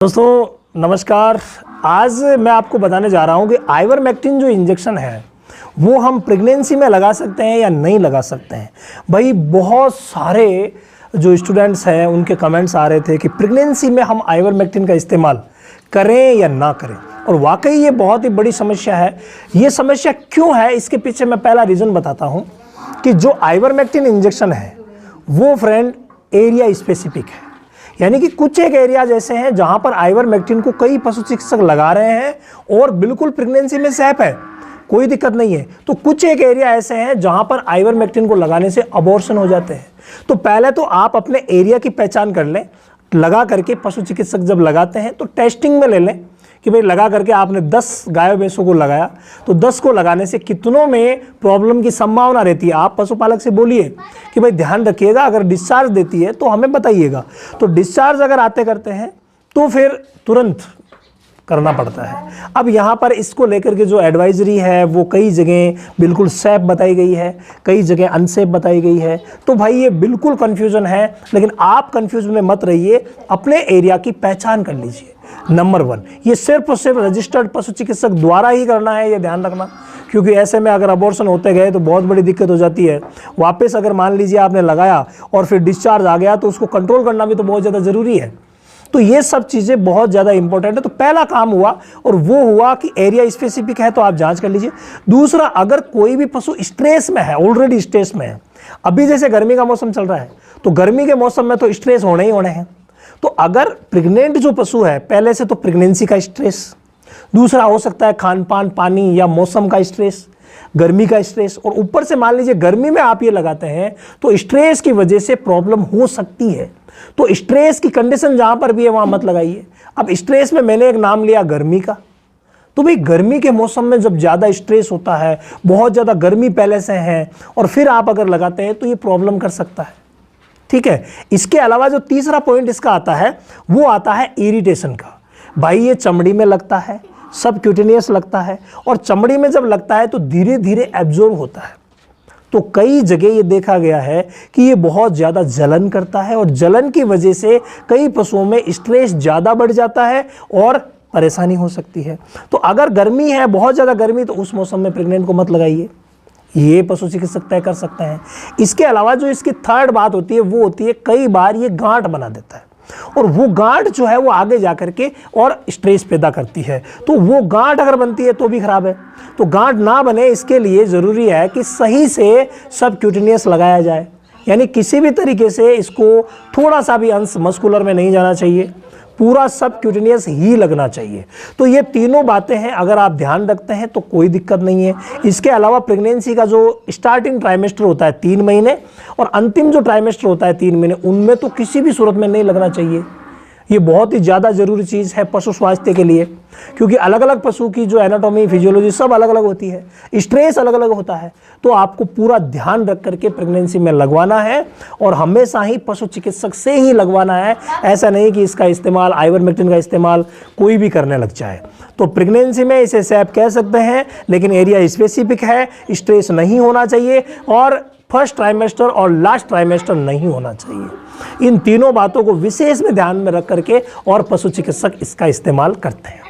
दोस्तों नमस्कार। आज मैं आपको बताने जा रहा हूं कि आइवरमेक्टिन जो इंजेक्शन है वो हम प्रेगनेंसी में लगा सकते हैं या नहीं लगा सकते हैं। भाई बहुत सारे जो स्टूडेंट्स हैं उनके कमेंट्स आ रहे थे कि प्रेगनेंसी में हम आइवरमेक्टिन का इस्तेमाल करें या ना करें, और वाकई ये बहुत ही बड़ी समस्या है। ये समस्या क्यों है इसके पीछे मैं पहला रीज़न बताता हूँ कि जो आइवरमेक्टिन इंजेक्शन है वो फ्रेंड एरिया स्पेसिफिक है, यानी कि कुछ एक एरियाज ऐसे हैं जहां पर आइवरमेक्टिन को कई पशु चिकित्सक लगा रहे हैं और बिल्कुल प्रेगनेंसी में सेफ है, कोई दिक्कत नहीं है। तो कुछ एक एरिया ऐसे हैं जहां पर आइवरमेक्टिन को लगाने से अबॉर्शन हो जाते हैं। तो पहले तो आप अपने एरिया की पहचान कर लें, लगा करके पशु चिकित्सक जब लगाते हैं तो टेस्टिंग में ले लें कि भाई लगा करके आपने 10 गाय भैंसों को लगाया तो 10 को लगाने से कितनों में प्रॉब्लम की संभावना रहती है। आप पशुपालक से बोलिए कि भाई ध्यान रखिएगा, अगर डिस्चार्ज देती है तो हमें बताइएगा। तो डिस्चार्ज अगर आते करते हैं तो फिर तुरंत करना पड़ता है। अब यहाँ पर इसको लेकर के जो एडवाइजरी है वो कई जगह बिल्कुल सेफ बताई गई है, कई जगह अनसेफ बताई गई है। तो भाई ये बिल्कुल कन्फ्यूज़न है, लेकिन आप कन्फ्यूज में मत रहिए, अपने एरिया की पहचान कर लीजिए। नंबर 1, ये सिर्फ और सिर्फ रजिस्टर्ड पशु चिकित्सक द्वारा ही करना है, ये ध्यान रखना, क्योंकि ऐसे में अगर अबॉर्शन होते गए तो बहुत बड़ी दिक्कत हो जाती है। वापस अगर मान लीजिए आपने लगाया और फिर डिस्चार्ज आ गया तो उसको कंट्रोल करना भी तो बहुत ज़्यादा ज़रूरी है। तो ये सब चीज़ें बहुत ज़्यादा इंपॉर्टेंट है। तो पहला काम हुआ और वो हुआ कि एरिया स्पेसिफिक है तो आप जांच कर लीजिए। दूसरा, अगर कोई भी पशु स्ट्रेस में है, ऑलरेडी स्ट्रेस में है, अभी जैसे गर्मी का मौसम चल रहा है तो गर्मी के मौसम में तो स्ट्रेस होने ही होने हैं। तो अगर प्रेग्नेंट जो पशु है, पहले से तो प्रेगनेंसी का स्ट्रेस, दूसरा हो सकता है खान पान पानी या मौसम का स्ट्रेस, गर्मी का स्ट्रेस, और ऊपर से मान लीजिए गर्मी में आप ये लगाते हैं तो स्ट्रेस की वजह से प्रॉब्लम हो सकती है। तो स्ट्रेस की कंडीशन जहां पर भी है वहां मत लगाइए। अब स्ट्रेस में मैंने एक नाम लिया गर्मी का, तो भाई गर्मी के मौसम में जब ज़्यादा स्ट्रेस होता है, बहुत ज़्यादा गर्मी पहले से है और फिर आप अगर लगाते हैं तो ये प्रॉब्लम कर सकता है। ठीक है। इसके अलावा जो तीसरा पॉइंट इसका आता है वो आता है इरिटेशन का। भाई ये चमड़ी में लगता है, सबक्यूटेनियस लगता है, और चमड़ी में जब लगता है तो धीरे धीरे एब्जॉर्ब होता है। तो कई जगह ये देखा गया है कि ये बहुत ज़्यादा जलन करता है और जलन की वजह से कई पशुओं में स्ट्रेस ज़्यादा बढ़ जाता है और परेशानी हो सकती है। तो अगर गर्मी है, बहुत ज़्यादा गर्मी, तो उस मौसम में प्रेग्नेंट को मत लगाइए, ये पशु चिकित्सक तय कर सकते हैं। इसके अलावा जो इसकी थर्ड बात होती है वो होती है कई बार ये गांठ बना देता है, और वो गांठ जो है वो आगे जा करके और स्ट्रेस पैदा करती है। तो वो गांठ अगर बनती है तो भी खराब है। तो गांठ ना बने इसके लिए ज़रूरी है कि सही से सबक्यूटेनियस लगाया जाए, यानी किसी भी तरीके से इसको थोड़ा सा भी अंश मस्कुलर में नहीं जाना चाहिए, पूरा सबक्यूटेनियस ही लगना चाहिए। तो ये तीनों बातें हैं, अगर आप ध्यान रखते हैं तो कोई दिक्कत नहीं है। इसके अलावा प्रेगनेंसी का जो स्टार्टिंग ट्राइमेस्टर होता है 3 महीने और अंतिम जो ट्राइमेस्टर होता है 3 महीने, उनमें तो किसी भी सूरत में नहीं लगना चाहिए। ये बहुत ही ज़्यादा ज़रूरी चीज़ है पशु स्वास्थ्य के लिए, क्योंकि अलग अलग पशु की जो एनाटॉमी फिजियोलॉजी सब अलग अलग होती है, स्ट्रेस अलग अलग होता है। तो आपको पूरा ध्यान रख करके प्रेगनेंसी में लगवाना है और हमेशा ही पशु चिकित्सक से ही लगवाना है। ऐसा नहीं कि इसका इस्तेमाल, आइवरमेक्टिन का इस्तेमाल कोई भी करने लग जाए। तो प्रेगनेंसी में इसे सेफ कह सकते हैं, लेकिन एरिया स्पेसिफिक है, स्ट्रेस नहीं होना चाहिए और फर्स्ट ट्राइमेस्टर और लास्ट ट्राइमेस्टर नहीं होना चाहिए। इन तीनों बातों को विशेष में ध्यान में रख करके और पशु चिकित्सक इसका इस्तेमाल करते हैं।